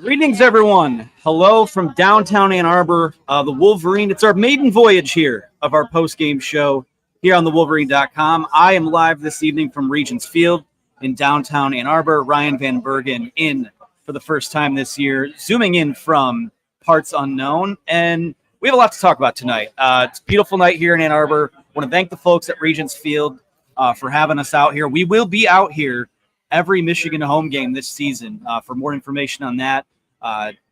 Greetings, everyone. Hello from downtown Ann Arbor, the Wolverine. It's our maiden voyage here of our post-game show here on the Wolverine.com. I am live this evening from Regents Field in downtown Ann Arbor. Ryan Van Bergen in for the first time this year, zooming in from parts unknown. And we have a lot to talk about tonight. It's a beautiful night here in Ann Arbor. I want to thank the folks at Regents Field for having us out here. We will be out here every Michigan home game this season. For more information on that,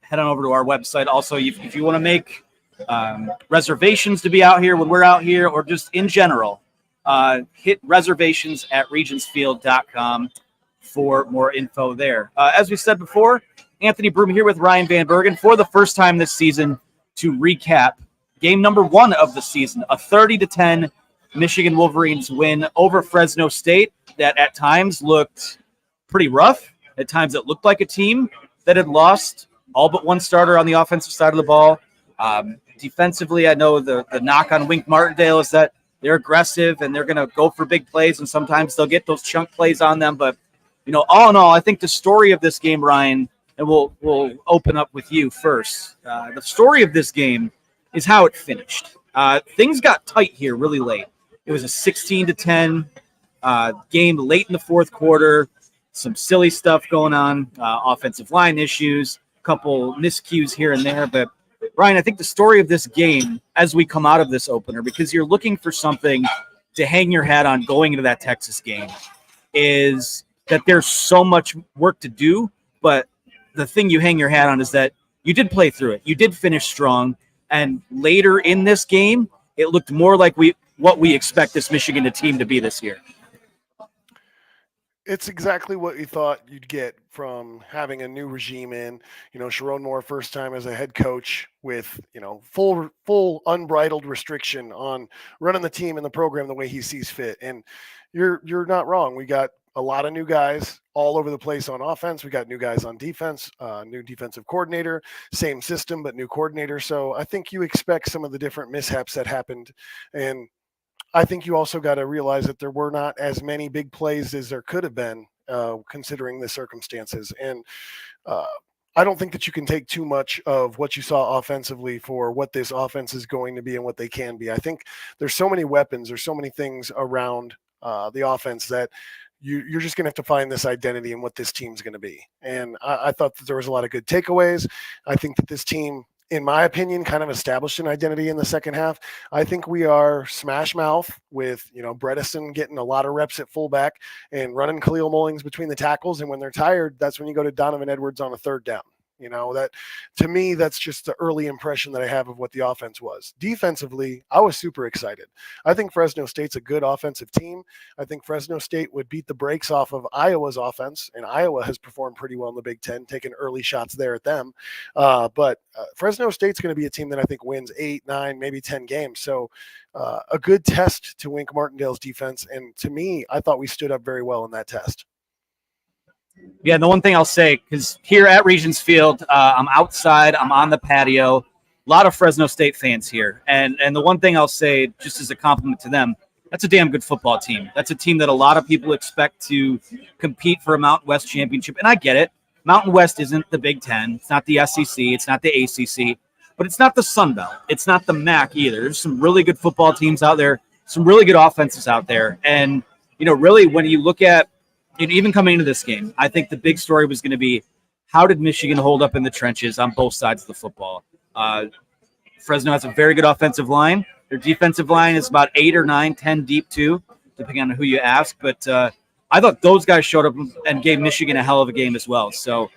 head on over to our website. Also, if you want to make reservations to be out here when we're out here, or just in general, hit reservations at regentsfield.com for more info there. As we said before, Anthony Broome here with Ryan Van Bergen for the first time this season to recap game number 1 of the season, a 30-10 Michigan Wolverines win over Fresno State that at times looked pretty rough. At times it looked like a team that had lost all but one starter on the offensive side of the ball. Defensively, I know the knock on Wink Martindale is that they're aggressive and they're going to go for big plays, and sometimes they'll get those chunk plays on them. But, all in all, I think the story of this game, Ryan, and we'll open up with you first. The story of this game is how it finished. Things got tight here really late. It was a 16-10 game late in the fourth quarter. Some silly stuff going on, offensive line issues, a couple miscues here and there. But, Ryan, I think the story of this game as we come out of this opener, because you're looking for something to hang your hat on going into that Texas game, is that there's so much work to do. But the thing you hang your hat on is that you did play through it. You did finish strong. And later in this game, it looked more like what we expect this Michigan team to be this year. It's exactly what you thought you'd get from having a new regime in. Sherrone Moore, first time as a head coach with, full unbridled restriction on running the team and the program the way he sees fit. And you're not wrong. We got a lot of new guys all over the place on offense. We got new guys on defense, new defensive coordinator, same system, but new coordinator. So I think you expect some of the different mishaps that happened. And I think you also got to realize that there were not as many big plays as there could have been, considering the circumstances. And I don't think that you can take too much of what you saw offensively for what this offense is going to be and what they can be. I think there's so many weapons, there's so many things around the offense that you're just going to have to find this identity and what this team's going to be. And I thought that there was a lot of good takeaways. I think that this team, in my opinion, kind of established an identity in the second half. I think we are smash mouth with, Bredesen getting a lot of reps at fullback and running Khalil Mullings between the tackles. And when they're tired, that's when you go to Donovan Edwards on a third down. That to me, that's just the early impression that I have of what the offense was. Defensively, I was super excited. I think Fresno State's a good offensive team. I think Fresno State would beat the brakes off of Iowa's offense, and Iowa has performed pretty well in the Big Ten, taking early shots there at them. But Fresno State's going to be a team that I think wins 8, 9, maybe 10 games. So a good test to Wink Martindale's defense. And to me, I thought we stood up very well in that test. Yeah, and the one thing I'll say, because here at Regents Field, I'm outside, I'm on the patio, a lot of Fresno State fans here. And the one thing I'll say, just as a compliment to them, that's a damn good football team. That's a team that a lot of people expect to compete for a Mountain West championship. And I get it. Mountain West isn't the Big Ten. It's not the SEC. It's not the ACC. But it's not the Sun Belt. It's not the MAC either. There's some really good football teams out there, some really good offenses out there. And, really, when you look at, even coming into this game, I think the big story was going to be, how did Michigan hold up in the trenches on both sides of the football? Fresno has a very good offensive line. Their defensive line is about 8 or 9, 10 deep too, depending on who you ask. But I thought those guys showed up and gave Michigan a hell of a game as well. So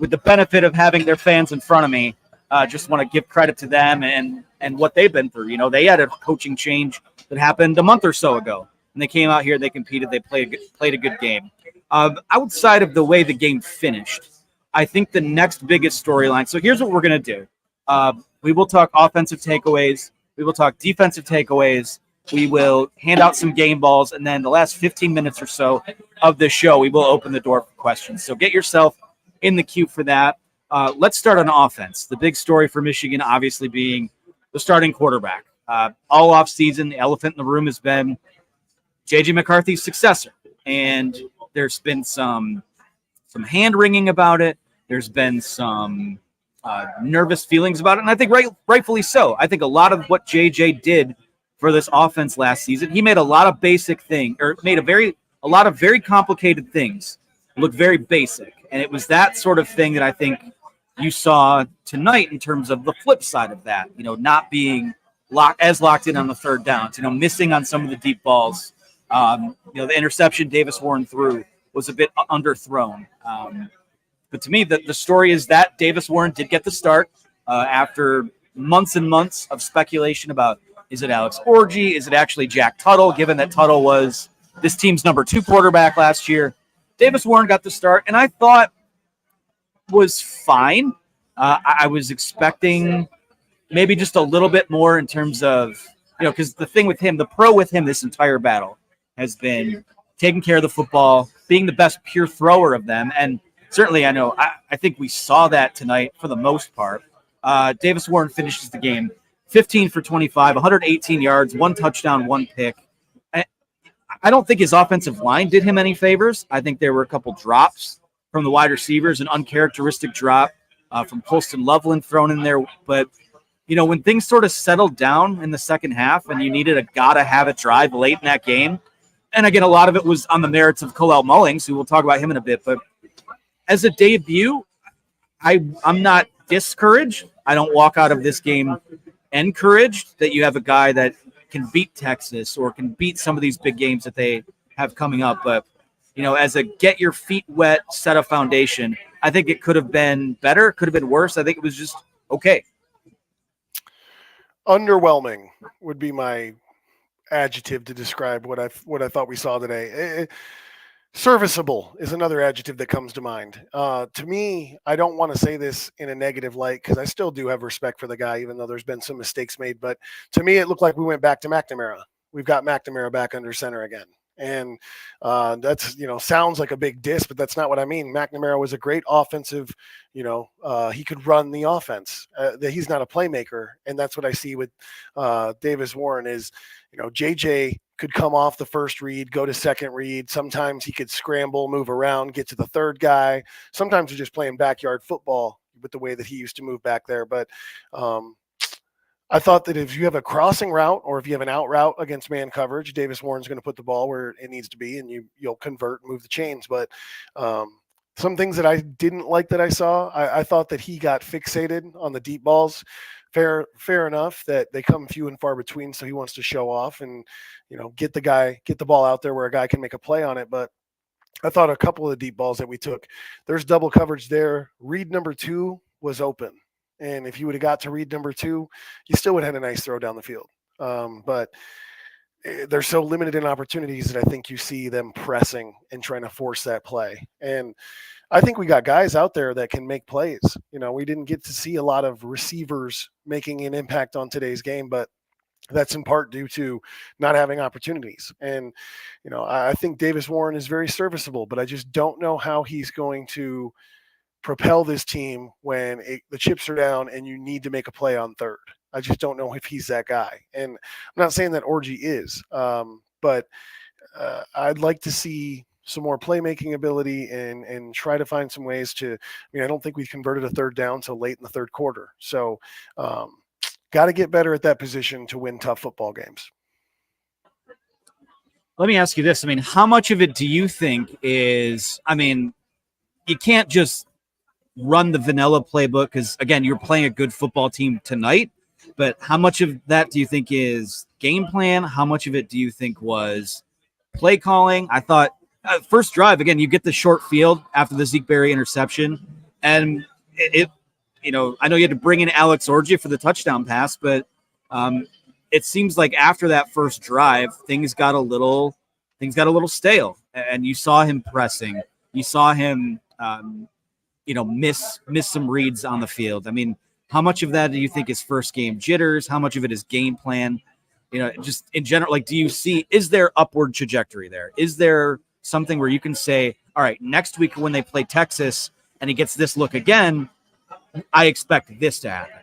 with the benefit of having their fans in front of me, just want to give credit to them and what they've been through. They had a coaching change that happened a month or so ago. And they came out here, they competed, they played a good game. Outside of the way the game finished, I think the next biggest storyline. So here's what we're going to do. We will talk offensive takeaways. We will talk defensive takeaways. We will hand out some game balls. And then the last 15 minutes or so of the show, we will open the door for questions. So get yourself in the queue for that. Let's start on offense. The big story for Michigan obviously being the starting quarterback. All offseason, the elephant in the room has been J.J. McCarthy's successor. And there's been some hand-wringing about it. There's been some nervous feelings about it, and I think rightfully so. I think a lot of what JJ did for this offense last season, he made a lot of basic things, or made a lot of very complicated things look very basic, and it was that sort of thing that I think you saw tonight in terms of the flip side of that. Not being locked in on the third downs. Missing on some of the deep balls. The interception Davis Warren threw was a bit underthrown. But to me, the story is that Davis Warren did get the start after months and months of speculation about, is it Alex Orji? Is it actually Jack Tuttle, given that Tuttle was this team's number 2 quarterback last year? Davis Warren got the start, and I thought was fine. I was expecting maybe just a little bit more in terms of, because the thing with him, the pro with him this entire battle has been taking care of the football, being the best pure thrower of them. And certainly I think we saw that tonight for the most part. Davis Warren finishes the game 15 for 25, 118 yards, 1 touchdown, 1 pick. I don't think his offensive line did him any favors. I think there were a couple drops from the wide receivers, an uncharacteristic drop from Colston Loveland thrown in there. But, when things sort of settled down in the second half and you needed a gotta-have-it drive late in that game, and again, a lot of it was on the merits of Colel Mullings, who we'll talk about him in a bit. But as a debut, I'm not discouraged. I don't walk out of this game encouraged that you have a guy that can beat Texas or can beat some of these big games that they have coming up. But, as a get your feet wet, set a foundation, I think it could have been better, could have been worse. I think it was just okay. Underwhelming would be my adjective to describe what I thought we saw today. Serviceable is another adjective that comes to mind. To me, I don't want to say this in a negative light because I still do have respect for the guy, even though there's been some mistakes made. But to me, it looked like we went back to McNamara. We've got McNamara back under center again. And that's, sounds like a big diss, but that's not what I mean. McNamara was a great offensive, he could run the offense. He's not a playmaker. And that's what I see with Davis Warren is, JJ could come off the first read, go to second read. Sometimes he could scramble, move around, get to the third guy. Sometimes we're just playing backyard football with the way that he used to move back there. But I thought that if you have a crossing route or if you have an out route against man coverage, Davis Warren's going to put the ball where it needs to be and you'll convert and move the chains. But some things that I didn't like that I saw, I thought that he got fixated on the deep balls. Fair enough that they come few and far between. So he wants to show off and, get the ball out there where a guy can make a play on it. But I thought a couple of the deep balls that we took, there's double coverage there. Read number 2 was open. And if you would have got to read number 2, you still would have had a nice throw down the field. But they're so limited in opportunities that I think you see them pressing and trying to force that play. And I think we got guys out there that can make plays. We didn't get to see a lot of receivers making an impact on today's game, but that's in part due to not having opportunities. And, I think Davis Warren is very serviceable, but I just don't know how he's going to propel this team when the chips are down and you need to make a play on third. I just don't know if he's that guy. And I'm not saying that Orji is, but I'd like to see some more playmaking ability and try to find some ways to, I don't think we've converted a third down till late in the third quarter. So got to get better at that position to win tough football games. Let me ask you this. How much of it do you think is, you can't just run the vanilla playbook because, again, you're playing a good football team tonight, but how much of that do you think is game plan? How much of it do you think was play calling? I thought first drive, again, you get the short field after the Zeke Berry interception, and it I know you had to bring in Alex Orji for the touchdown pass, but it seems like after that first drive, things got a little stale, and you saw him pressing. You saw him miss some reads on the field. How much of that do you think is first game jitters? How much of it is game plan? Just in general, do you see, is there upward trajectory there? Is there something where you can say, all right, next week when they play Texas and he gets this look again, I expect this to happen?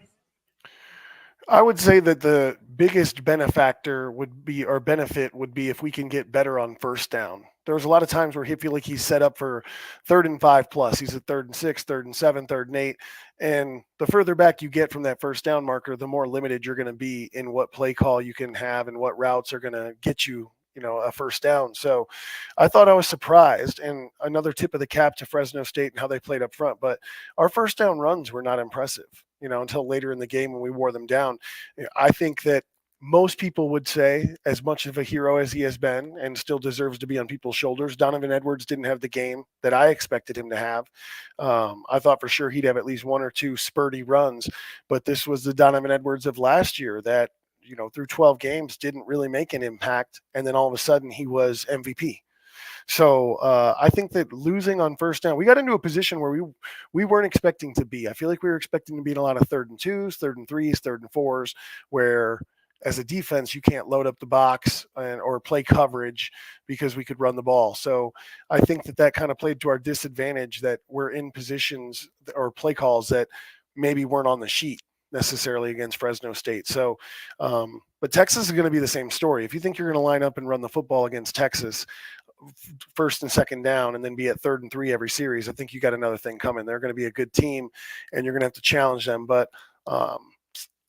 I would say that the biggest benefit would be if we can get better on first down. There was a lot of times where he feel like he's set up for 3rd and 5+. He's at 3rd and 6, 3rd and 7, 3rd and 8. And the further back you get from that first down marker, the more limited you're going to be in what play call you can have and what routes are going to get you, a first down. So I thought I was surprised. And another tip of the cap to Fresno State and how they played up front. But our first down runs were not impressive, until later in the game when we wore them down. I think that most people would say, as much of a hero as he has been and still deserves to be on people's shoulders, Donovan Edwards didn't have the game that I expected him to have. I thought for sure he'd have at least 1 or 2 spurty runs, but this was the Donovan Edwards of last year that, through 12 games didn't really make an impact. And then all of a sudden he was MVP. So I think that losing on first down, we got into a position where we weren't expecting to be. I feel like we were expecting to be in a lot of 3rd and 2s, 3rd and 3s, 3rd and 4s, where as a defense, you can't load up the box or play coverage because we could run the ball. So I think that kind of played to our disadvantage, that we're in positions or play calls that maybe weren't on the sheet necessarily against Fresno State. So, but Texas is going to be the same story. If you think you're going to line up and run the football against Texas, 1st and 2nd down, and then be at 3rd and 3 every series, I think you got another thing coming. They're going to be a good team, and you're going to have to challenge them. But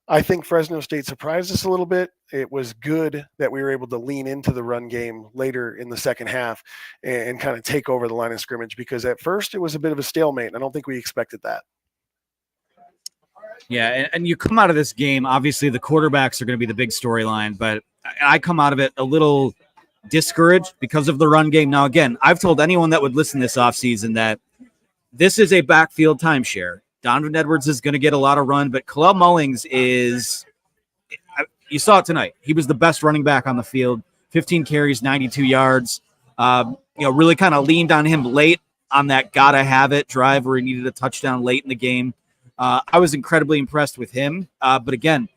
I think Fresno State surprised us a little bit. It was good that we were able to lean into the run game later in the second half and kind of take over the line of scrimmage, because at first it was a bit of a stalemate, and I don't think we expected that. Yeah, and you come out of this game, obviously the quarterbacks are going to be the big storyline, but I come out of it a little discouraged because of the run game. Now, again, I've told anyone that would listen this offseason that this is a backfield timeshare. Donovan Edwards is going to get a lot of run, but Kalel Mullings is – you saw it tonight. He was the best running back on the field, 15 carries, 92 yards. Really kind of leaned on him late on that gotta-have-it drive where he needed a touchdown late in the game. I was incredibly impressed with him. But, again,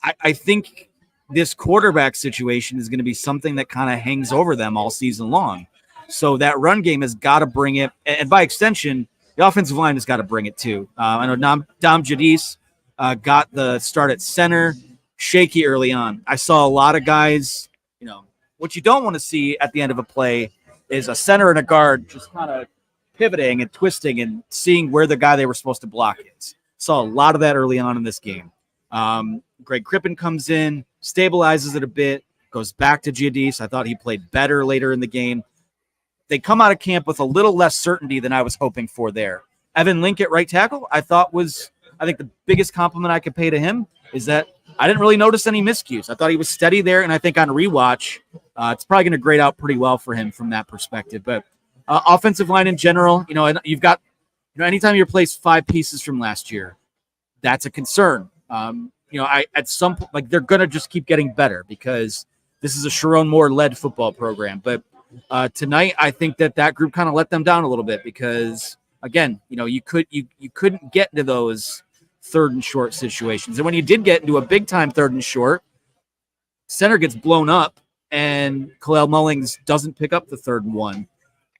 I think this quarterback situation is going to be something that kind of hangs over them all season long. So that run game has got to bring it. And by extension – the offensive line has got to bring it too. I know Dom Jadis got the start at center, shaky early on. I saw a lot of guys, what you don't want to see at the end of a play is a center and a guard just kind of pivoting and twisting and seeing where the guy they were supposed to block is. Saw a lot of that early on in this game. Greg Crippen comes in, stabilizes it a bit, goes back to Jadis. I thought he played better later in the game. They come out of camp with a little less certainty than I was hoping for there. Evan Link at right tackle, I think the biggest compliment I could pay to him is that I didn't really notice any miscues. I thought he was steady there, and I think on rewatch, it's probably going to grade out pretty well for him from that perspective. But offensive line in general, you've got, anytime you replace 5 pieces from last year, that's a concern. At some point, they're going to just keep getting better because this is a Sherrone Moore-led football program. But tonight, I think that group kind of let them down a little bit because, again, you couldn't get into those 3rd and short situations. And when you did get into a big-time 3rd and short, center gets blown up, and Kalel Mullings doesn't pick up the 3rd and 1.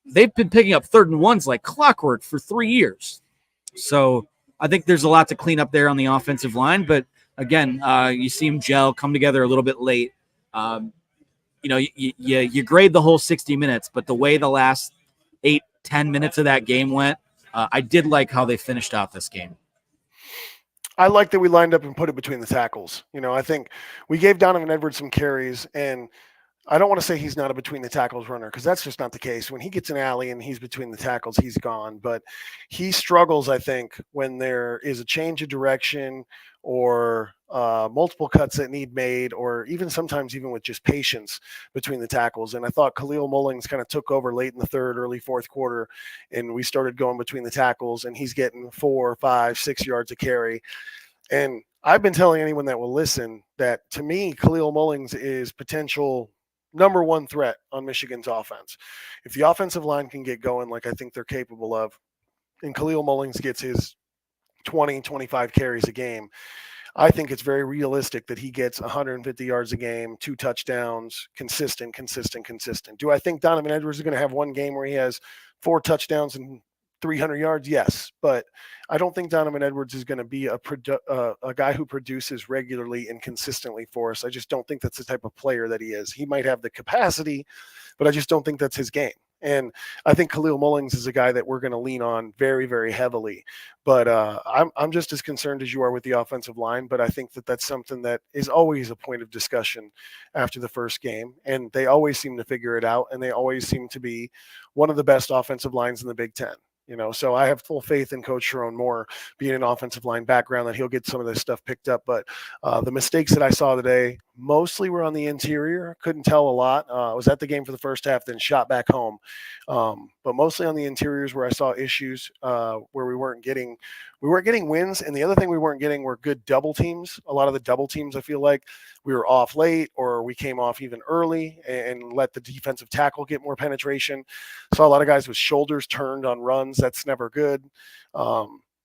They've been picking up 3rd and 1s like clockwork for 3 years. So I think there's a lot to clean up there on the offensive line. But, again, you see them come together a little bit late. You grade the whole 60 minutes, but the way the last 8-10 minutes of that game went, I did like how they finished out this game. I like that we lined up and put it between the tackles. I think we gave Donovan Edwards some carries, and I don't want to say he's not a between the tackles runner because that's just not the case. When he gets an alley and he's between the tackles, he's gone. But he struggles, I think, when there is a change of direction or multiple cuts that need made, or sometimes with just patience between the tackles. And I thought Kalel Mullings kind of took over late in the 3rd, early 4th quarter, and we started going between the tackles, and he's getting 4, 5, 6 yards a carry. And I've been telling anyone that will listen that, to me, Kalel Mullings is potential number 1 threat on Michigan's offense. If the offensive line can get going like I think they're capable of, and Kalel Mullings gets his 20, 25 carries a game, I think it's very realistic that he gets 150 yards a game, 2 touchdowns, consistent. Do I think Donovan Edwards is going to have one game where he has 4 touchdowns and 300 yards? Yes, but I don't think Donovan Edwards is going to be a guy who produces regularly and consistently for us. I just don't think that's the type of player that he is. He might have the capacity, but I just don't think that's his game. And I think Khalil Mullings is a guy that we're going to lean on very, very heavily. But I'm just as concerned as you are with the offensive line. But I think that that's something that is always a point of discussion after the first game. And they always seem to figure it out. And they always seem to be one of the best offensive lines in the Big Ten. So I have full faith in Coach Sherrone Moore being an offensive line background that he'll get some of this stuff picked up. But the mistakes that I saw today mostly were on the interior. Couldn't tell a lot. I was at the game for the first half, then shot back home. But mostly on the interiors where I saw issues where we weren't getting wins. And the other thing we weren't getting were good double teams. A lot of the double teams, I feel like we were off late or we came off even early and let the defensive tackle get more penetration. Saw a lot of guys with shoulders turned on runs. That's never good.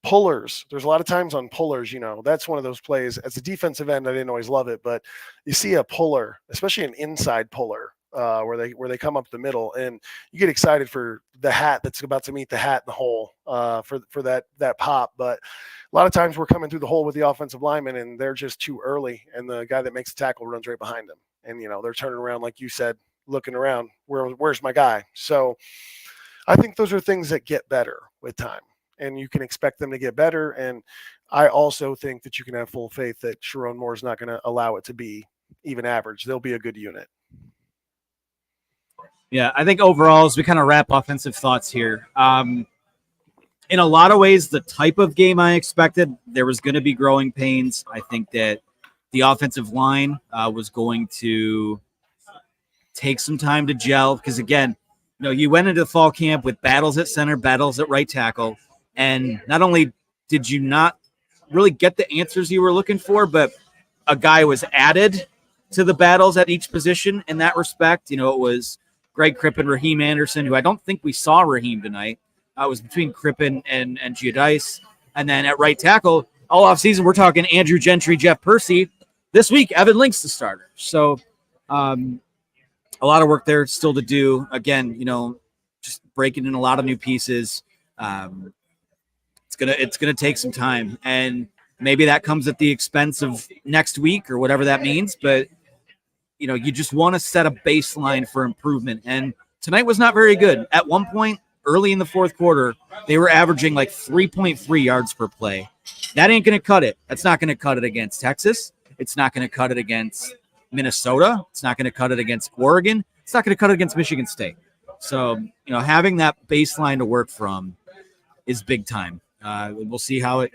Pullers. There's a lot of times on pullers, that's one of those plays. As a defensive end, I didn't always love it, but you see a puller, especially an inside puller, where they come up the middle, and you get excited for the hat that's about to meet the hat in the hole for that pop. But a lot of times we're coming through the hole with the offensive lineman, and they're just too early, and the guy that makes the tackle runs right behind them, and they're turning around like you said, looking around. Where's my guy? So I think those are things that get better with time, and you can expect them to get better. And I also think that you can have full faith that Sherrone Moore is not going to allow it to be even average. They'll be a good unit. Yeah, I think overall, as we kind of wrap offensive thoughts here, in a lot of ways, the type of game I expected, there was going to be growing pains. I think that the offensive line was going to take some time to gel because, again, you went into the fall camp with battles at center, battles at right tackle, and not only did you not really get the answers you were looking for, but a guy was added to the battles at each position in that respect. It was Greg Crippen, Raheem Anderson, who I don't think we saw Raheem tonight. It was between Crippen and Giudice. And then at right tackle, all offseason, we're talking Andrew Gentry, Jeff Percy. This week, Evan Link's the starter. So a lot of work there still to do. Again, just breaking in a lot of new pieces. It's gonna take some time. And maybe that comes at the expense of next week or whatever that means. But you just want to set a baseline for improvement. And tonight was not very good. At one point early in the fourth quarter, they were averaging like 3.3 yards per play. That ain't going to cut it. That's not going to cut it against Texas. It's not going to cut it against Minnesota. It's not going to cut it against Oregon. It's not going to cut it against Michigan State. So, having that baseline to work from is big time. We'll see how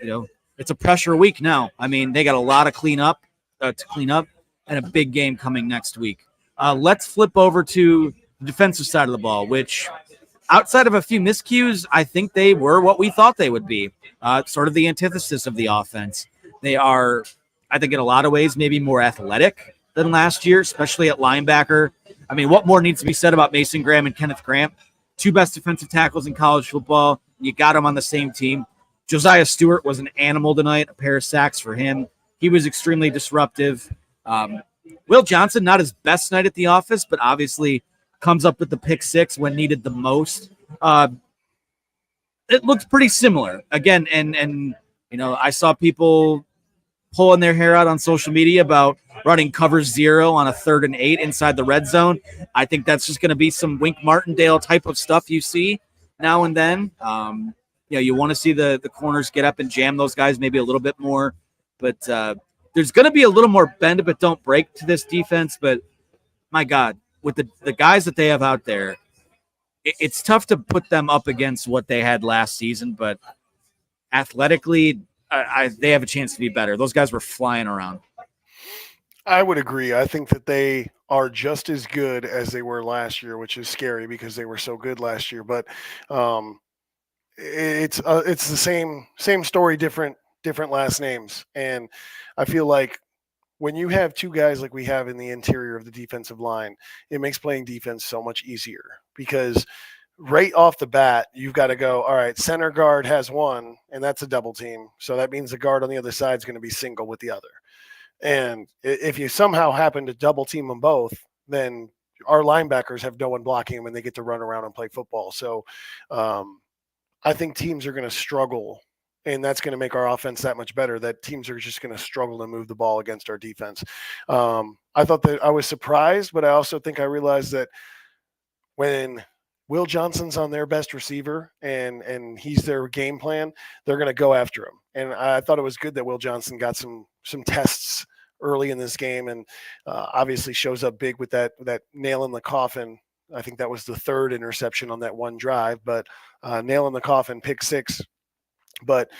it's a pressure week now. I mean, they got a lot of to clean up and a big game coming next week. Let's flip over to the defensive side of the ball, which outside of a few miscues, I think they were what we thought they would be, sort of the antithesis of the offense. They are, I think in a lot of ways, maybe more athletic than last year, especially at linebacker. I mean, what more needs to be said about Mason Graham and Kenneth Grant? Two best defensive tackles in college football. You got them on the same team. Josiah Stewart was an animal tonight, a pair of sacks for him. He was extremely disruptive. Will Johnson, not his best night at the office, but obviously comes up with the pick six when needed the most. It looks pretty similar. Again, and I saw people pulling their hair out on social media about running cover 0 on a 3rd and 8 inside the red zone. I think that's just going to be some Wink Martindale type of stuff you see now and then. You want to see the corners get up and jam those guys maybe a little bit more, but there's going to be a little more bend but don't break to this defense. But my God, with the guys that they have out there, it's tough to put them up against what they had last season, but athletically, they have a chance to be better. Those guys were flying around. I would agree. I think that they are just as good as they were last year, which is scary because they were so good last year. But it's the same story, different last names. And I feel like when you have two guys like we have in the interior of the defensive line, it makes playing defense so much easier because right off the bat, you've got to go, all right, center guard has one, and that's a double team. So that means the guard on the other side is going to be single with the other. And if you somehow happen to double team them both, then our linebackers have no one blocking them and they get to run around and play football. So I think teams are going to struggle, and that's going to make our offense that much better, that teams are just going to struggle to move the ball against our defense. I thought that I was surprised, but I also think I realized that when Will Johnson's on their best receiver and he's their game plan, they're going to go after him. And I thought it was good that Will Johnson got some tests early in this game, and obviously shows up big with that nail in the coffin. I think that was the third interception on that one drive, but nail in the coffin, pick six. But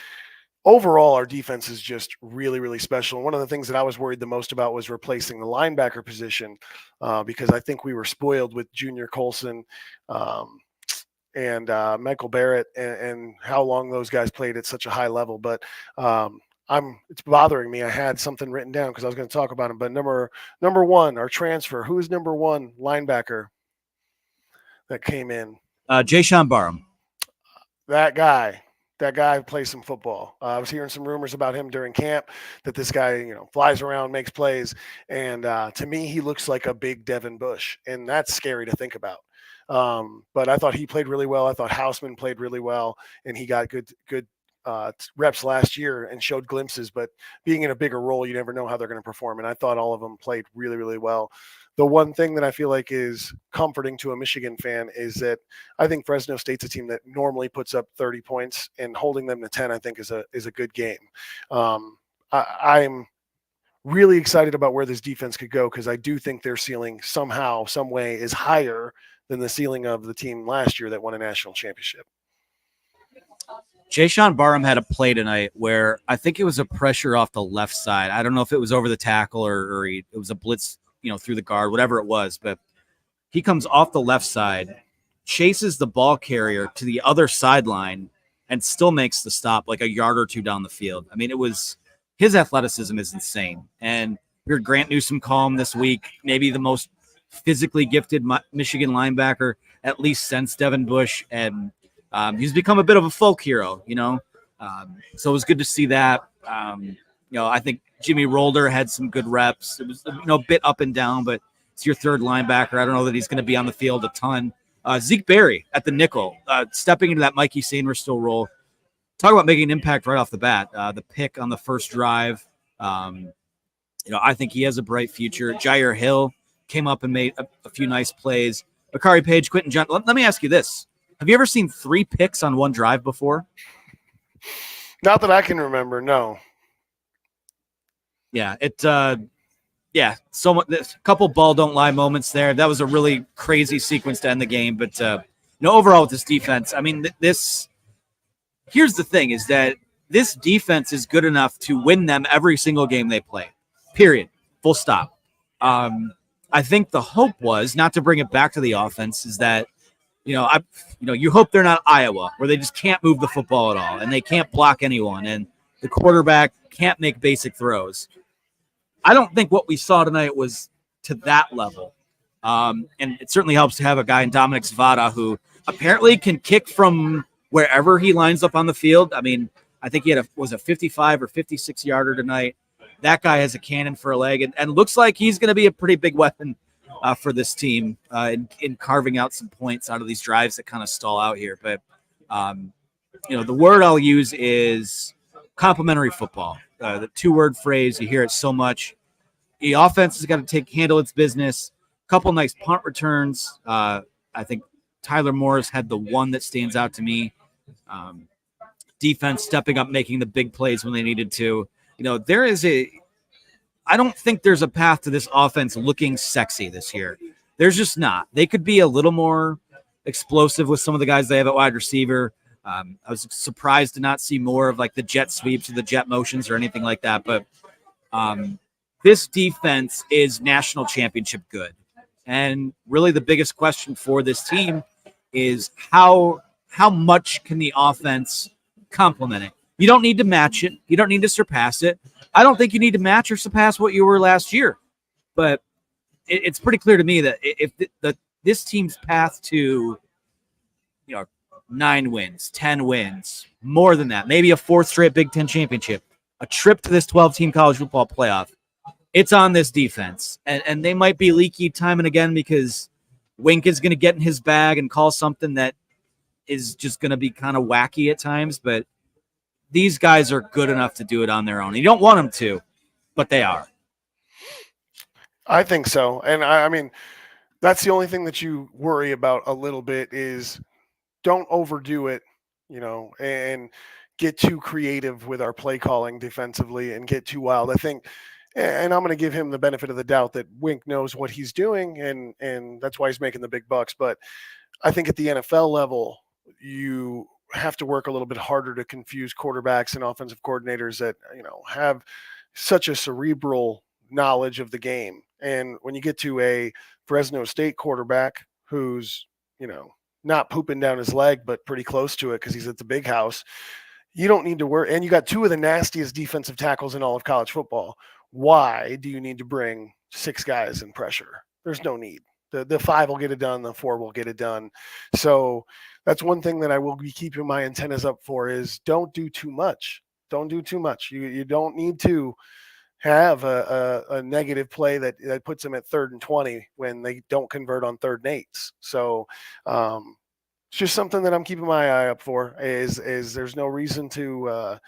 overall, our defense is just really, really special. And one of the things that I was worried the most about was replacing the linebacker position, because I think we were spoiled with Junior Colson and Michael Barrett and how long those guys played at such a high level. But it's bothering me. I had something written down because I was going to talk about him. But number one, our transfer, who is number one linebacker that came in? Jayshon Barham. That guy plays some football. I was hearing some rumors about him during camp that this guy, flies around, makes plays. And to me, he looks like a big Devin Bush, and that's scary to think about. But I thought he played really well. I thought Houseman played really well, and he got good reps last year and showed glimpses. But being in a bigger role, you never know how they're going to perform. And I thought all of them played really, really well. The one thing that I feel like is comforting to a Michigan fan is that I think Fresno State's a team that normally puts up 30 points, and holding them to 10, I think is a good game. I'm really excited about where this defense could go, because I do think their ceiling somehow, some way is higher than the ceiling of the team last year that won a national championship. Jayshon Barham had a play tonight where I think it was a pressure off the left side. I don't know if it was over the tackle or it was a blitz, through the guard, whatever it was, but he comes off the left side, chases the ball carrier to the other sideline, and still makes the stop like a yard or two down the field. I mean, his athleticism is insane. And we heard Grant Newsome call him this week, maybe the most physically gifted Michigan linebacker, at least since Devin Bush. And he's become a bit of a folk hero, so it was good to see that. I think Jimmy Rolder had some good reps. It was, a bit up and down, but it's your third linebacker. I don't know that he's going to be on the field a ton. Zeke Berry at the nickel, stepping into that Mikey Sainristil role. Talk about making an impact right off the bat. The pick on the first drive. I think he has a bright future. Jair Hill came up and made a few nice plays. Bakari Page, Quentin John. Let me ask you this. Have you ever seen 3 picks on one drive before? Not that I can remember, no. Yeah, so a couple ball don't lie moments there. That was a really crazy sequence to end the game. But overall with this defense, I mean, here's the thing: is that this defense is good enough to win them every single game they play. Period. Full stop. I think the hope was, not to bring it back to the offense, is that you hope they're not Iowa, where they just can't move the football at all and they can't block anyone and the quarterback can't make basic throws. I don't think what we saw tonight was to that level. And it certainly helps to have a guy in Dominic Zvada who apparently can kick from wherever he lines up on the field. I mean, I think he had a 55 or 56 yarder tonight. That guy has a cannon for a leg and looks like he's going to be a pretty big weapon for this team in carving out some points out of these drives that kind of stall out here. But, the word I'll use is complementary football. The 2-word phrase, you hear it so much. The offense has got to handle its business. A couple nice punt returns. I think Tyler Morris had the one that stands out to me. Defense stepping up, making the big plays when they needed to. I don't think there's a path to this offense looking sexy this year. There's just not. They could be a little more explosive with some of the guys they have at wide receiver. I was surprised to not see more of like the jet sweeps or the jet motions or anything like that. But this defense is national championship good. And really the biggest question for this team is how much can the offense complement it? You don't need to match it. You don't need to surpass it. I don't think you need to match or surpass what you were last year. But it's pretty clear to me that if this team's path to 9 wins, 10 wins, more than that, maybe a 4th straight Big Ten championship, a trip to this 12-team college football playoff, it's on this defense. And they might be leaky time and again because Wink is going to get in his bag and call something that is just going to be kind of wacky at times, but these guys are good enough to do it on their own. You don't want them to, but they are. I think so. And I mean, that's the only thing that you worry about a little bit is don't overdo it, and get too creative with our play calling defensively and get too wild. I think, and I'm going to give him the benefit of the doubt that Wink knows what he's doing, and that's why he's making the big bucks. But I think at the NFL level, you have to work a little bit harder to confuse quarterbacks and offensive coordinators that have such a cerebral knowledge of the game. And when you get to a Fresno State quarterback who's not pooping down his leg, but pretty close to it because he's at the big house, you don't need to worry. And you got two of the nastiest defensive tackles in all of college football. Why do you need to bring 6 guys in pressure? There's no need. The 5 will get it done. The 4 will get it done. So that's one thing that I will be keeping my antennas up for is don't do too much. Don't do too much. You don't need to have a negative play that puts them at 3rd and 20 when they don't convert on 3rd and 8s. So it's just something that I'm keeping my eye up for is there's no reason to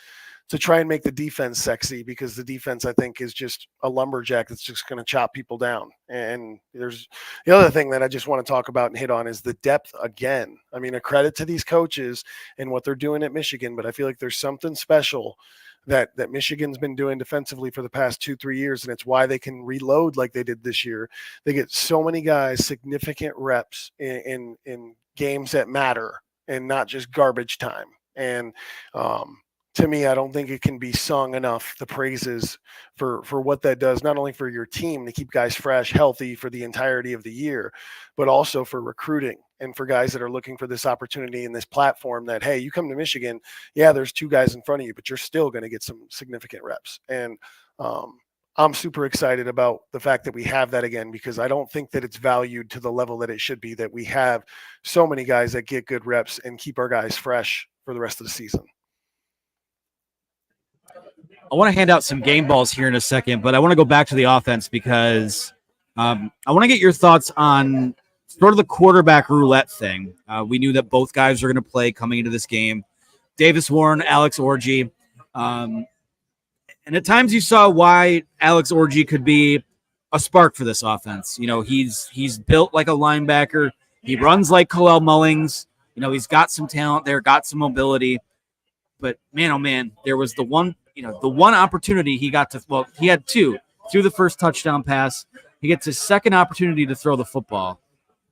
try and make the defense sexy, because the defense, I think, is just a lumberjack that's just going to chop people down. And there's the other thing that I just want to talk about and hit on is the depth again. I mean, a credit to these coaches and what they're doing at Michigan, but I feel like there's something special that Michigan's been doing defensively for the past 2-3 years, and it's why they can reload like they did this year. They get so many guys significant reps in games that matter and not just garbage time. And to me, I don't think it can be sung enough, the praises for what that does, not only for your team to keep guys fresh, healthy for the entirety of the year, but also for recruiting and for guys that are looking for this opportunity and this platform that, hey, you come to Michigan, yeah, there's 2 guys in front of you, but you're still going to get some significant reps. And I'm super excited about the fact that we have that again, because I don't think that it's valued to the level that it should be, that we have so many guys that get good reps and keep our guys fresh for the rest of the season. I want to hand out some game balls here in a second, but I want to go back to the offense because I want to get your thoughts on sort of the quarterback roulette thing. We knew that both guys were going to play coming into this game. Davis Warren, Alex Orji. And at times you saw why Alex Orji could be a spark for this offense. He's built like a linebacker. He runs like Khalil Mullings. He's got some talent there, got some mobility. But man, oh man, there was the one opportunity he got to, well, he had 2 through the first touchdown pass. He gets his second opportunity to throw the football,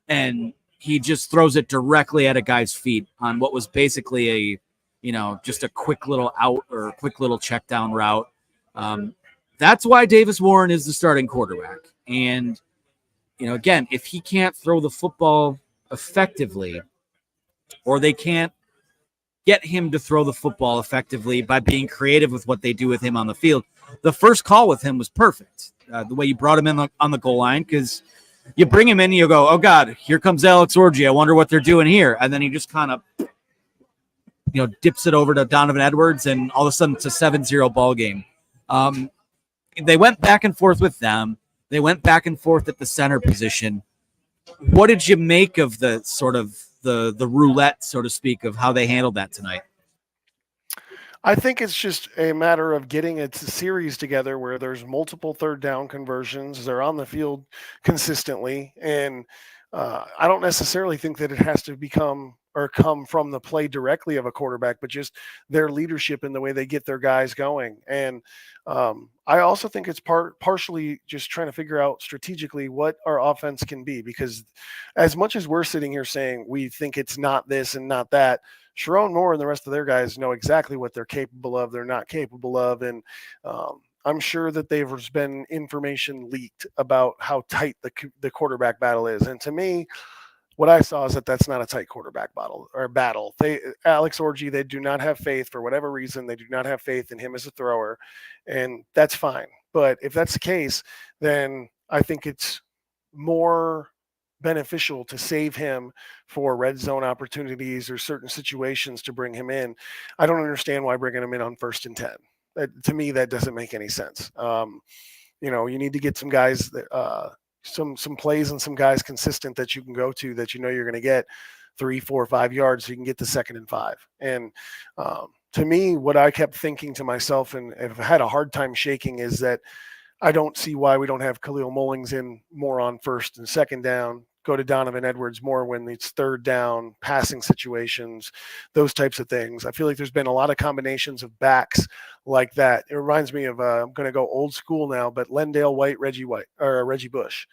and he just throws it directly at a guy's feet on what was basically just a quick little out or quick little check down route. That's why Davis Warren is the starting quarterback. And, again, if he can't throw the football effectively, or they can't get him to throw the football effectively by being creative with what they do with him on the field. The first call with him was perfect. The way you brought him in on the goal line, because you bring him in and you go, oh, God, here comes Alex Orji. I wonder what they're doing here. And then he just kind of, dips it over to Donovan Edwards, and all of a sudden it's a 7-0 ball game. They went back and forth with them. They went back and forth at the center position. What did you make of the sort of the roulette, so to speak, of how they handled that tonight? I think it's just a matter of getting a series together where there's multiple 3rd down conversions. They're on the field consistently. And I don't necessarily think that it has to come from the play directly of a quarterback, but just their leadership and the way they get their guys going. And I also think it's partially just trying to figure out strategically what our offense can be, because as much as we're sitting here saying we think it's not this and not that, Sherrone Moore and the rest of their guys know exactly what they're capable of, they're not capable of. And I'm sure that there's been information leaked about how tight the quarterback battle is. And to me, what I saw is that that's not a tight quarterback battle. Alex Orji, they do not have faith for whatever reason. They do not have faith in him as a thrower, and that's fine. But if that's the case, then I think it's more beneficial to save him for red zone opportunities or certain situations to bring him in. I don't understand why bringing him in on 1st and 10. To me, that doesn't make any sense. You need to get some guys that some plays and some guys consistent that you can go to that you're going to get 3, 4, 5 yards so you can get the 2nd and 5. And to me, what I kept thinking to myself and have had a hard time shaking is that I don't see why we don't have Khalil Mullings in more on 1st and 2nd down, go to Donovan Edwards more when it's 3rd down, passing situations, those types of things. I feel like there's been a lot of combinations of backs like that. It reminds me of, I'm going to go old school now, but Lendale White, Reggie Bush.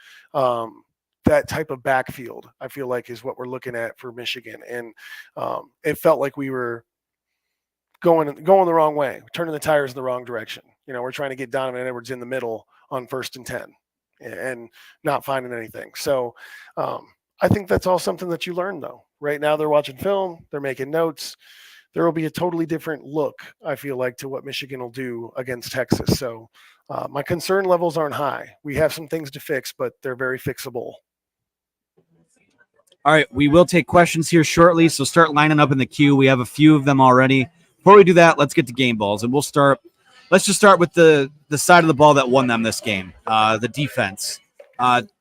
That type of backfield, I feel like, is what we're looking at for Michigan. And it felt like we were going the wrong way, turning the tires in the wrong direction. We're trying to get Donovan Edwards in the middle on 1st and 10 and not finding anything. So I think that's all something that you learn, though. Right now they're watching film, they're making notes. There will be a totally different look, I feel like, to what Michigan will do against Texas. So my concern levels aren't high. We have some things to fix, but they're very fixable. All right, we will take questions here shortly, so start lining up in the queue. We have a few of them already. Before we do that, let's get to game balls, and let's just start with the side of the ball that won them this game, the defense.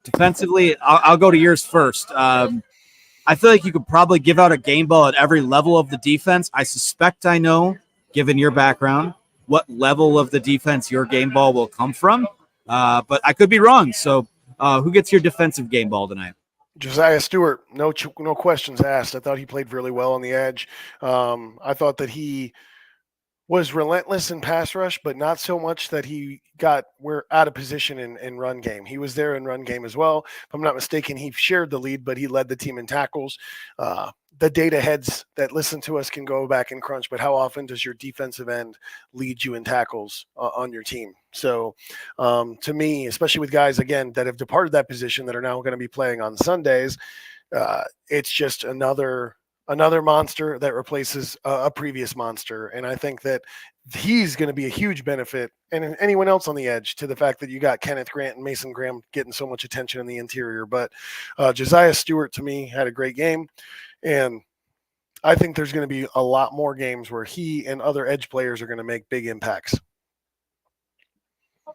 Defensively, I'll go to yours first. I feel like you could probably give out a game ball at every level of the defense. I suspect I know, given your background, what level of the defense your game ball will come from, but I could be wrong. So who gets your defensive game ball tonight? Josiah Stewart, no questions asked. I thought he played really well on the edge. I thought that he was relentless in pass rush, but not so much that we're out of position in run game. He was there in run game as well. If I'm not mistaken, he shared the lead, but he led the team in tackles. The data heads that listen to us can go back and crunch, but how often does your defensive end lead you in tackles on your team? So to me, especially with guys, again, that have departed that position that are now going to be playing on Sundays, it's just another monster that replaces a previous monster. And I think that he's going to be a huge benefit, and anyone else on the edge, to the fact that you got Kenneth Grant and Mason Graham getting so much attention in the interior. But Josiah Stewart, to me, had a great game. And I think there's going to be a lot more games where he and other edge players are going to make big impacts. All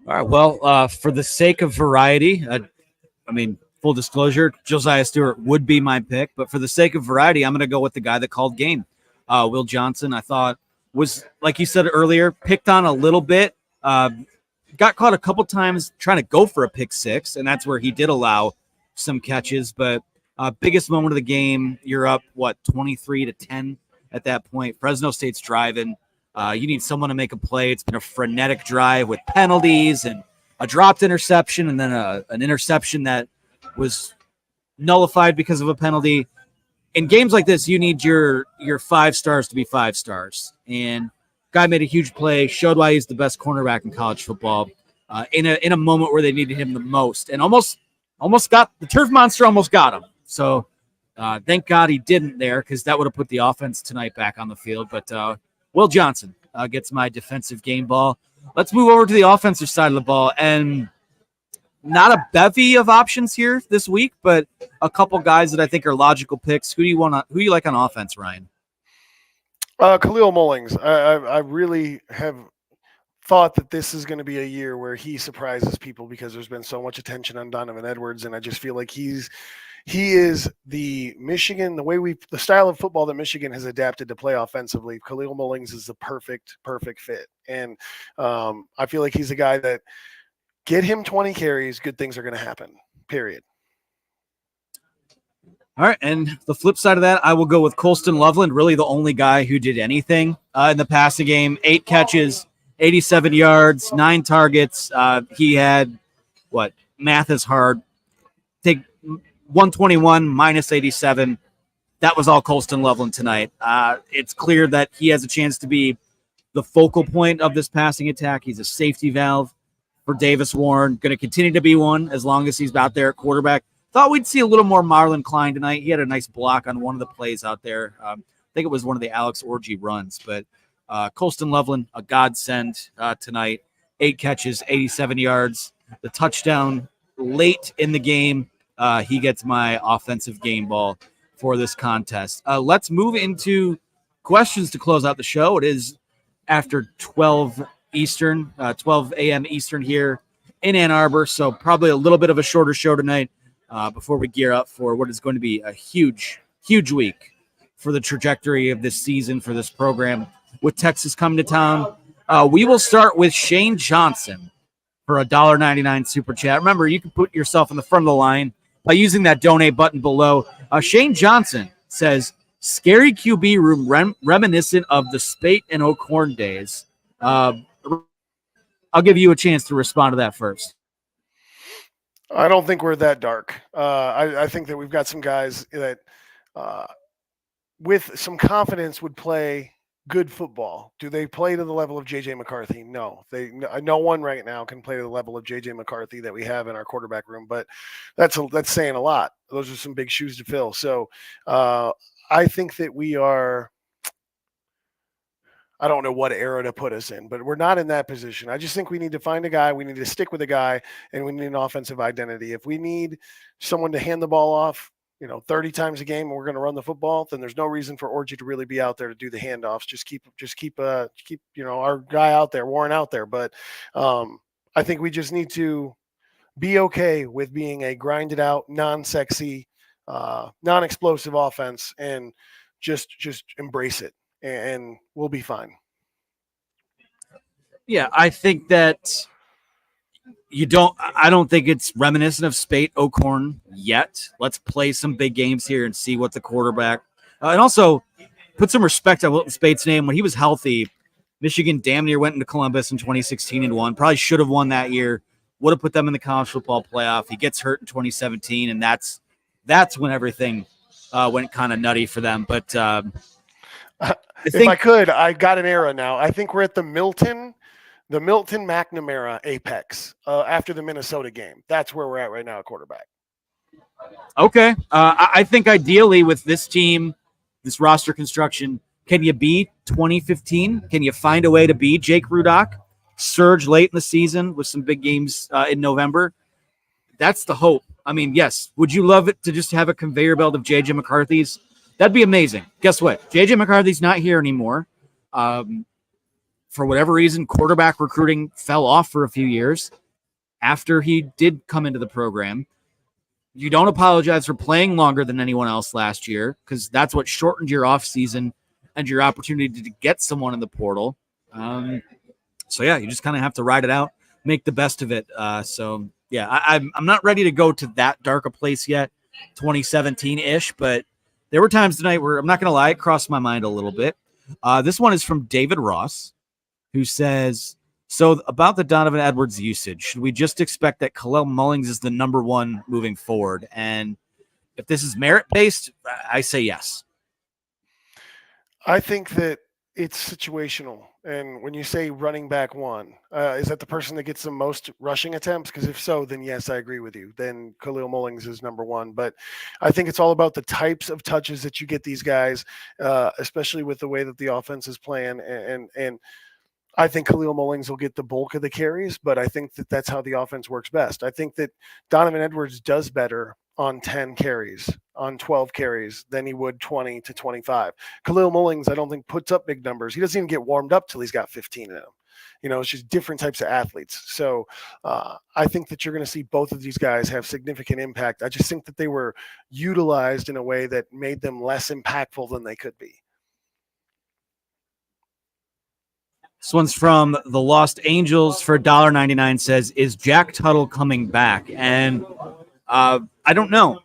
right. Well, for the sake of variety, full disclosure, Josiah Stewart would be my pick, but for the sake of variety, I'm going to go with the guy that called game. Will Johnson, I thought, was, like you said earlier, picked on a little bit, got caught a couple times trying to go for a pick six, and that's where he did allow some catches. But biggest moment of the game, you're up, 23-10 at that point. Fresno State's driving. You need someone to make a play. It's been a frenetic drive with penalties and a dropped interception, and then an interception that was nullified because of a penalty. In games like this, you need your 5 stars to be 5 stars. And guy made a huge play, showed why he's the best cornerback in college football in a moment where they needed him the most, and almost got the turf monster, almost got him. So thank God he didn't there, because that would have put the offense tonight back on the field. But Will Johnson gets my defensive game ball. Let's move over to the offensive side of the ball, and not a bevy of options here this week, but a couple guys that I think are logical picks. Who do you like on offense, Ryan? Khalil Mullings. I really have thought that this is going to be a year where he surprises people, because there's been so much attention on Donovan Edwards, and I just feel like he is the Michigan, the style of football that Michigan has adapted to play offensively. Khalil Mullings is the perfect fit. And I feel like he's a guy that, get him 20 carries, good things are going to happen, period. All right, and the flip side of that, I will go with Colston Loveland, really the only guy who did anything in the passing game. 8 catches, 87 yards, 9 targets. He had, math is hard. Take 121 minus 87. That was all Colston Loveland tonight. It's clear that he has a chance to be the focal point of this passing attack. He's a safety valve for Davis Warren. Going to continue to be one as long as he's out there at quarterback. Thought we'd see a little more Marlon Klein tonight. He had a nice block on one of the plays out there. I think it was one of the Alex Orji runs. But Colston Loveland, a godsend tonight. 8 catches, 87 yards. The touchdown late in the game. He gets my offensive game ball for this contest. Let's move into questions to close out the show. It is after 12 Eastern, 12 a.m. Eastern here in Ann Arbor. So probably a little bit of a shorter show tonight before we gear up for what is going to be a huge week for the trajectory of this season for this program with Texas coming to town. We will start with Shane Johnson for a $1.99 super chat. Remember, you can put yourself in the front of the line by using that donate button below. Shane Johnson says, scary QB room reminiscent of the Spate and O'Corn days. I'll give you a chance to respond to that first. I don't think we're that dark. I think that we've got some guys that with some confidence would play good football. Do they play to the level of J.J. McCarthy? No. No one right now can play to the level of J.J. McCarthy that we have in our quarterback room, but that's saying a lot. Those are some big shoes to fill. So I think that we are – I don't know what era to put us in, but we're not in that position. I just think we need to find a guy. We need to stick with a guy, and we need an offensive identity. If we need someone to hand the ball off, 30 times a game and we're going to run the football, then there's no reason for Orji to really be out there to do the handoffs. Just keep our guy out there, Warren out there. But I think we just need to be okay with being a grinded out, non-sexy, non-explosive offense and just embrace it. And we'll be fine. Yeah, I think that I don't think it's reminiscent of Spate O'Corn yet. Let's play some big games here and see what the quarterback and also put some respect on Wilton Spate's name. When he was healthy, Michigan damn near went into Columbus in 2016 and won. Probably should have won that year. Would have put them in the college football playoff. He gets hurt in 2017, and that's when everything went kind of nutty for them. But if I could, I got an era now. I think we're at the Milton McNamara apex after the Minnesota game. That's where we're at right now at quarterback. Okay. I think ideally with this team, this roster construction, can you be 2015? Can you find a way to be Jake Rudock, surge late in the season with some big games in November? That's the hope. I mean, yes. Would you love it to just have a conveyor belt of J.J. McCarthy's? That'd be amazing. Guess what? J.J. McCarthy's not here anymore. For whatever reason, quarterback recruiting fell off for a few years after he did come into the program. You don't apologize for playing longer than anyone else last year because that's what shortened your offseason and your opportunity to get someone in the portal. So, yeah, you just kind of have to ride it out, make the best of it. I'm not ready to go to that dark a place yet, 2017-ish, but there were times tonight where, I'm not going to lie, it crossed my mind a little bit. This one is from David Ross, who says, so about the Donovan Edwards usage, should we just expect that Khalil Mullings is the number one moving forward? And if this is merit-based, I say yes. I think that it's situational. And when you say running back one, is that the person that gets the most rushing attempts? Because if so, then yes, I agree with you. Then Khalil Mullings is number one. But I think it's all about the types of touches that you get these guys, especially with the way that the offense is playing. And I think Khalil Mullings will get the bulk of the carries, but I think that that's how the offense works best. I think that Donovan Edwards does better on 10 carries, on 12 carries than he would 20 to 25. Khalil Mullings, I don't think puts up big numbers. He doesn't even get warmed up till he's got 15 in him. It's just different types of athletes. So I think that you're going to see both of these guys have significant impact. I just think that they were utilized in a way that made them less impactful than they could be. This one's from the Lost Angels for $1.99 says, is Jack Tuttle coming back? And I don't know.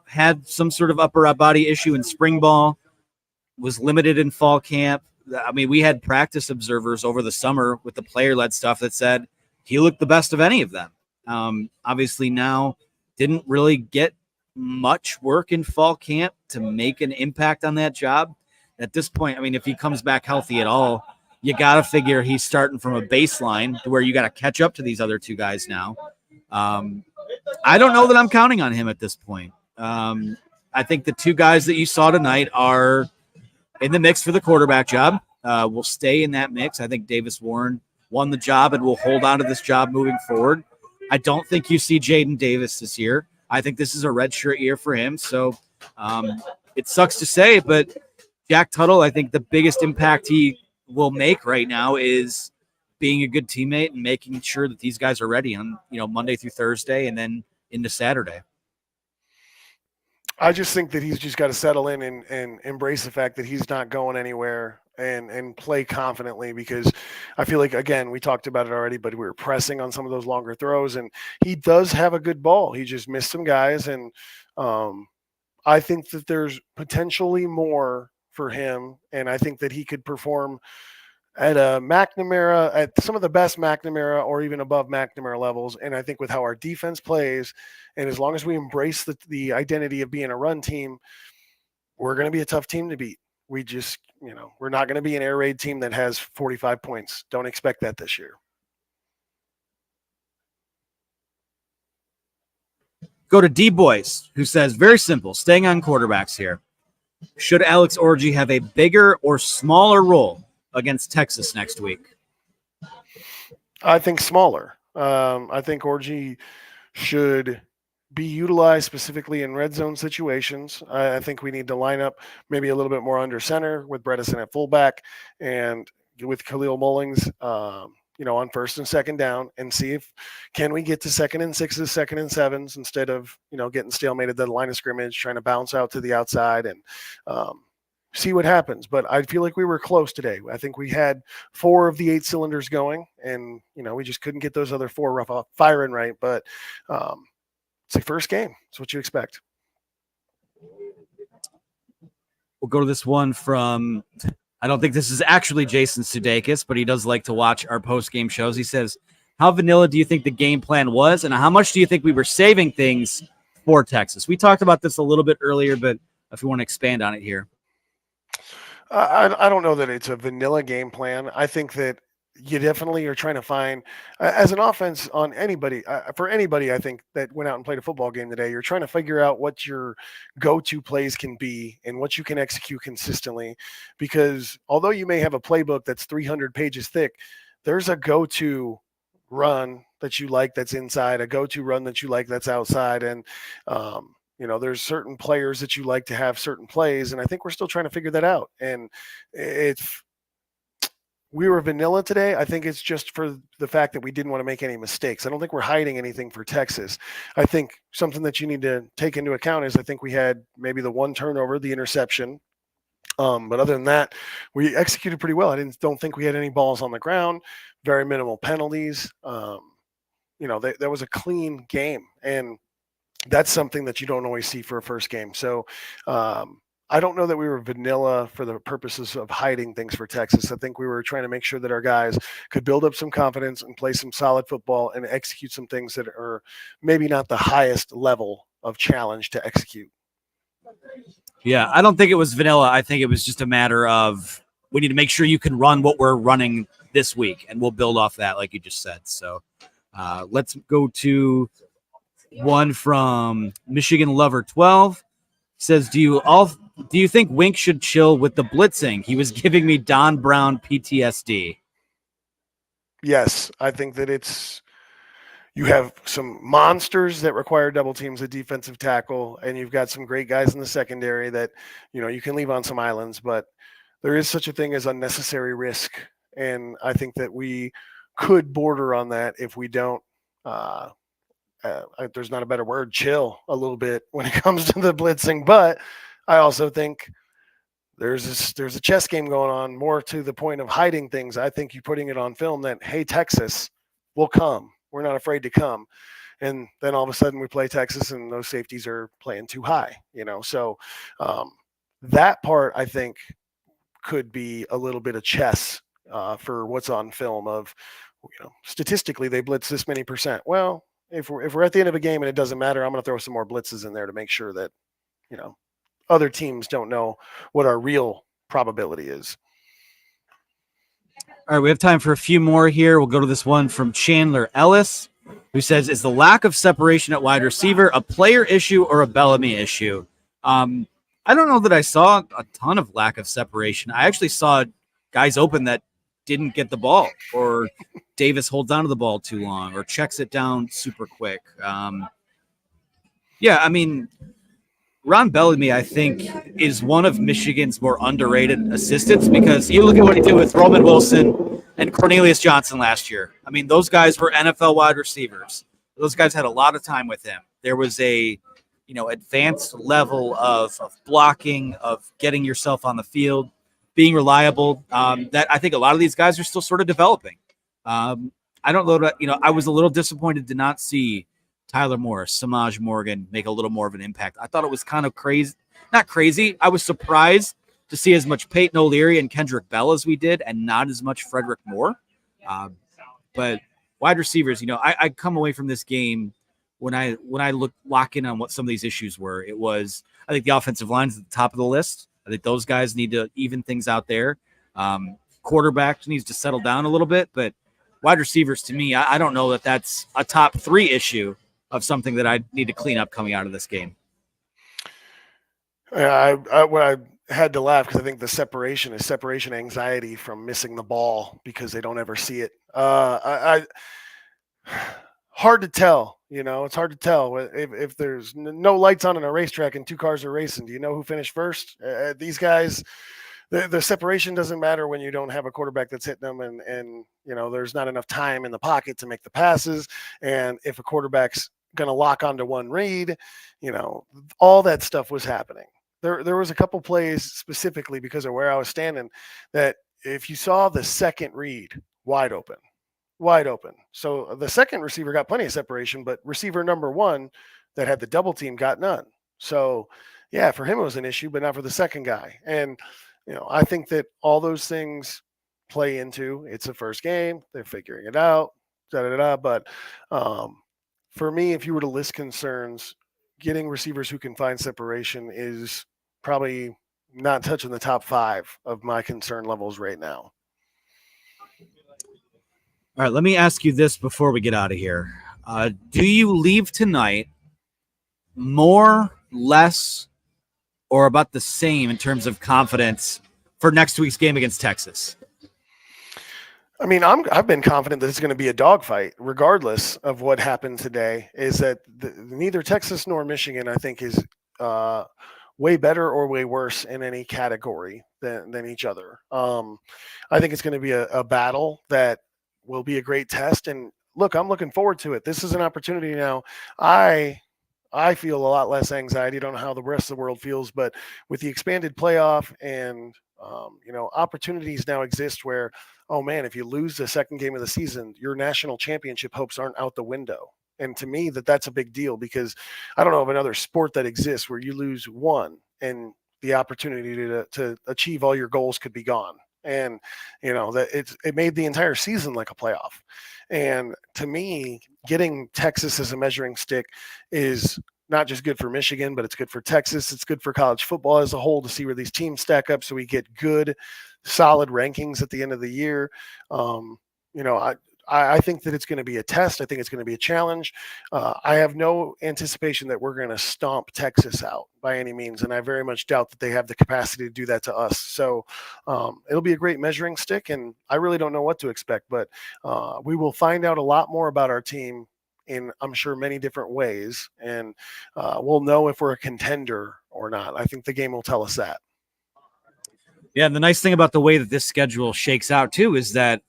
Had some sort of upper body issue in spring ball, was limited in fall camp. I mean, we had practice observers over the summer with the player-led stuff that said he looked the best of any of them. Obviously now didn't really get much work in fall camp to make an impact on that job. At this point, I mean, if he comes back healthy at all, you got to figure he's starting from a baseline to where you got to catch up to these other two guys now. I don't know that I'm counting on him at this point. I think the two guys that you saw tonight are in the mix for the quarterback job. Will stay in that mix. I think Davis Warren won the job and will hold on to this job moving forward. I don't think you see Jaden Davis this year. I think this is a redshirt year for him. So it sucks to say, but Jack Tuttle, I think the biggest impact he will make right now is being a good teammate and making sure that these guys are ready on, Monday through Thursday and then into Saturday. I just think that he's just got to settle in and embrace the fact that he's not going anywhere and play confidently, because I feel like, again, we talked about it already, but we were pressing on some of those longer throws, and he does have a good ball. He just missed some guys, and I think that there's potentially more for him, and I think that he could perform at a McNamara, at some of the best McNamara or even above McNamara levels. And I think with how our defense plays, and as long as we embrace the identity of being a run team, we're going to be a tough team to beat. We just, we're not going to be an air raid team that has 45 points. Don't expect that this year. Go to D-Boys, who says, very simple, staying on quarterbacks here. Should Alex Orji have a bigger or smaller role against Texas next week? I think smaller. I think Orji should be utilized specifically in red zone situations. I think we need to line up maybe a little bit more under center with Bredesen at fullback and with Khalil Mullings, on first and second down, and see if can we get to 2nd and 6s, 2nd and 7s instead of, getting stalemated at the line of scrimmage, trying to bounce out to the outside and see what happens. But I feel like we were close today. I think we had 4 of the 8 cylinders going, and, we just couldn't get those other 4 firing right. But it's the first game. It's what you expect. We'll go to this one from, I don't think this is actually Jason Sudeikis, but he does like to watch our post-game shows. He says, how vanilla do you think the game plan was, and how much do you think we were saving things for Texas? We talked about this a little bit earlier, but if you want to expand on it here. I don't know that it's a vanilla game plan. I think that you definitely are trying to find, as an offense on anybody, for anybody, I think that went out and played a football game today, you're trying to figure out what your go-to plays can be and what you can execute consistently. Because although you may have a playbook that's 300 pages thick, there's a go-to run that you like that's inside, a go-to run that you like that's outside. And, there's certain players that you like to have certain plays. And I think we're still trying to figure that out. And we were vanilla today. I think it's just for the fact that we didn't want to make any mistakes. I don't think we're hiding anything for Texas. I think something that you need to take into account is I think we had maybe the 1 turnover, the interception. But other than that, we executed pretty well. Don't think we had any balls on the ground, very minimal penalties. That was a clean game. And that's something that you don't always see for a first game. So I don't know that we were vanilla for the purposes of hiding things for Texas. I think we were trying to make sure that our guys could build up some confidence and play some solid football and execute some things that are maybe not the highest level of challenge to execute. Yeah, I don't think it was vanilla. I think it was just a matter of we need to make sure you can run what we're running this week, and we'll build off that, like you just said. So let's go to one from Michigan Lover 12. Says, do you think Wink should chill with the blitzing? He was giving me Don Brown PTSD. Yes, I think that you have some monsters that require double teams at defensive tackle, and you've got some great guys in the secondary that, you can leave on some islands, but there is such a thing as unnecessary risk. And I think that we could border on that if we don't, there's not a better word, chill a little bit when it comes to the blitzing. But I also think there's a chess game going on, more to the point of hiding things. I think you putting it on film that, hey, Texas will come. We're not afraid to come. And then all of a sudden we play Texas and those safeties are playing too high, So that part, I think, could be a little bit of chess for what's on film of, statistically they blitz this many percent. Well, if we're at the end of a game and it doesn't matter, I'm going to throw some more blitzes in there to make sure that, other teams don't know what our real probability is. All right, we have time for a few more here. We'll go to this one from Chandler Ellis, who says, is the lack of separation at wide receiver a player issue or a Bellamy issue? I don't know that I saw a ton of lack of separation. I actually saw guys open that didn't get the ball, or Davis holds onto the ball too long, or checks it down super quick. Ron Bellamy, I think, is one of Michigan's more underrated assistants because you look at what he did with Roman Wilson and Cornelius Johnson last year. I mean, those guys were NFL wide receivers. Those guys had a lot of time with him. There was a, advanced level of blocking, of getting yourself on the field, being reliable, that I think a lot of these guys are still sort of developing. I don't know that, I was a little disappointed to not see Tyler Morris, Samaj Morgan make a little more of an impact. I thought it was kind of crazy. Not crazy. I was surprised to see as much Peyton O'Leary and Kendrick Bell as we did and not as much Frederick Moore. But wide receivers, I come away from this game when I lock in on what some of these issues were. It was, I think the offensive line's at the top of the list. I think those guys need to even things out there. Quarterback needs to settle down a little bit, but wide receivers, to me, I don't know that that's a top 3 issue of something that I need to clean up coming out of this game. Yeah, I had to laugh because I think the separation is separation anxiety from missing the ball because they don't ever see it. Hard to tell, it's hard to tell if there's no lights on in a racetrack and 2 cars are racing. Do you know who finished first? These guys, the separation doesn't matter when you don't have a quarterback that's hitting them and there's not enough time in the pocket to make the passes. And if a quarterback's going to lock onto one read, all that stuff was happening. There was a couple plays specifically because of where I was standing that if you saw the second read wide open. So the second receiver got plenty of separation, but receiver number 1 that had the double team got none. So yeah, for him it was an issue, but not for the second guy. And I think that all those things play into it's the first game. They're figuring it out. But for me, if you were to list concerns, getting receivers who can find separation is probably not touching the top 5 of my concern levels right now. All right, let me ask you this before we get out of here. Do you leave tonight more, less, or about the same in terms of confidence for next week's game against Texas? I mean, I've been confident that it's going to be a dogfight, regardless of what happened today. Is that neither Texas nor Michigan, I think, is way better or way worse in any category than each other. I think it's going to be a battle that will be a great test. And look, I'm looking forward to it. This is an opportunity now. I feel a lot less anxiety. I don't know how the rest of the world feels, but with the expanded playoff and opportunities now exist where, oh man, if you lose the second game of the season, your national championship hopes aren't out the window. And to me, that's a big deal because I don't know of another sport that exists where you lose one and the opportunity to achieve all your goals could be gone. And that it made the entire season like a playoff. And to me, getting Texas as a measuring stick is not just good for Michigan, but it's good for Texas. It's good for college football as a whole to see where these teams stack up so we get good, solid rankings at the end of the year. I think that it's going to be a test. I think it's going to be a challenge. I have no anticipation that we're going to stomp Texas out by any means, and I very much doubt that they have the capacity to do that to us. So it'll be a great measuring stick, and I really don't know what to expect, but we will find out a lot more about our team in, I'm sure, many different ways, and we'll know if we're a contender or not. I think the game will tell us that. Yeah, and the nice thing about the way that this schedule shakes out, too, is that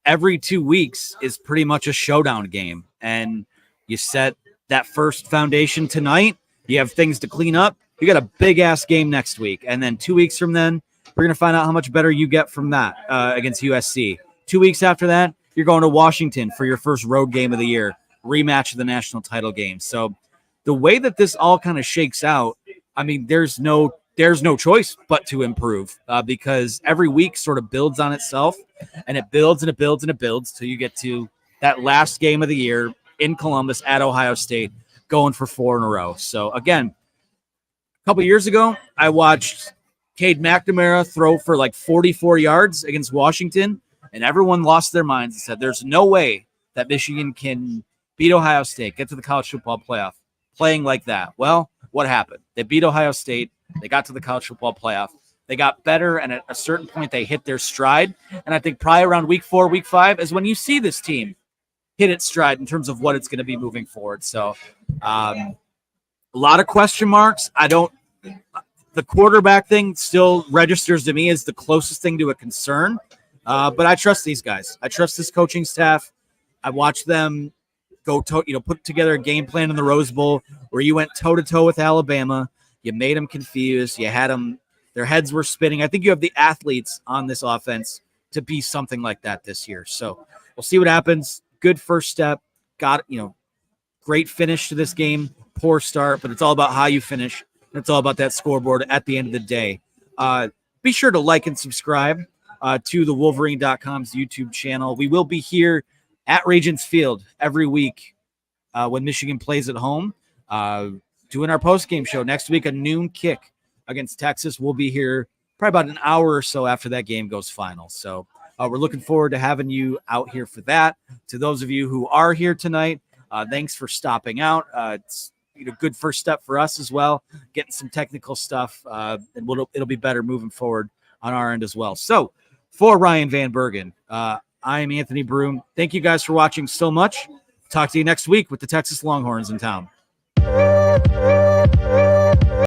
every 2 weeks is pretty much a showdown game, and you set that first foundation tonight. You have things to clean up. You got a big-ass game next week, and then 2 weeks from then, we're going to find out how much better you get from that against USC. 2 weeks after that, you're going to Washington for your first road game of the year, rematch of the national title game. So the way that this all kind of shakes out, I mean, there's no choice but to improve because every week sort of builds on itself, and it builds and it builds and it builds till you get to that last game of the year in Columbus at Ohio State, going for 4 in a row. So again, a couple years ago, I watched Cade McNamara throw for like 44 yards against Washington, and everyone lost their minds and said, there's no way that Michigan can beat Ohio State, get to the college football playoff playing like that. Well, what happened? They beat Ohio State. They got to the college football playoff. They got better, and at a certain point, they hit their stride. And I think probably around week 4, week 5 is when you see this team hit its stride in terms of what it's going to be moving forward. So a lot of question marks. I don't The quarterback thing still registers to me as the closest thing to a concern. But I trust these guys. I trust this coaching staff. I watched them put together a game plan in the Rose Bowl where you went toe-to-toe with Alabama. You made them confused. You had them, their heads were spinning. I think you have the athletes on this offense to be something like that this year. So we'll see what happens. Good first step. Great finish to this game. Poor start, but it's all about how you finish. It's all about that scoreboard at the end of the day. Be sure to like and subscribe to the Wolverine.com's YouTube channel. We will be here at Regents Field every week when Michigan plays at home, doing our post-game show. Next week, a noon kick against Texas. We'll be here probably about an hour or so after that game goes final. So we're looking forward to having you out here for that. To those of you who are here tonight, thanks for stopping out. It's a good first step for us as well, getting some technical stuff, and it'll be better moving forward on our end as well. So for Ryan Van Bergen, I'm Anthony Broome. Thank you guys for watching so much. Talk to you next week with the Texas Longhorns in town.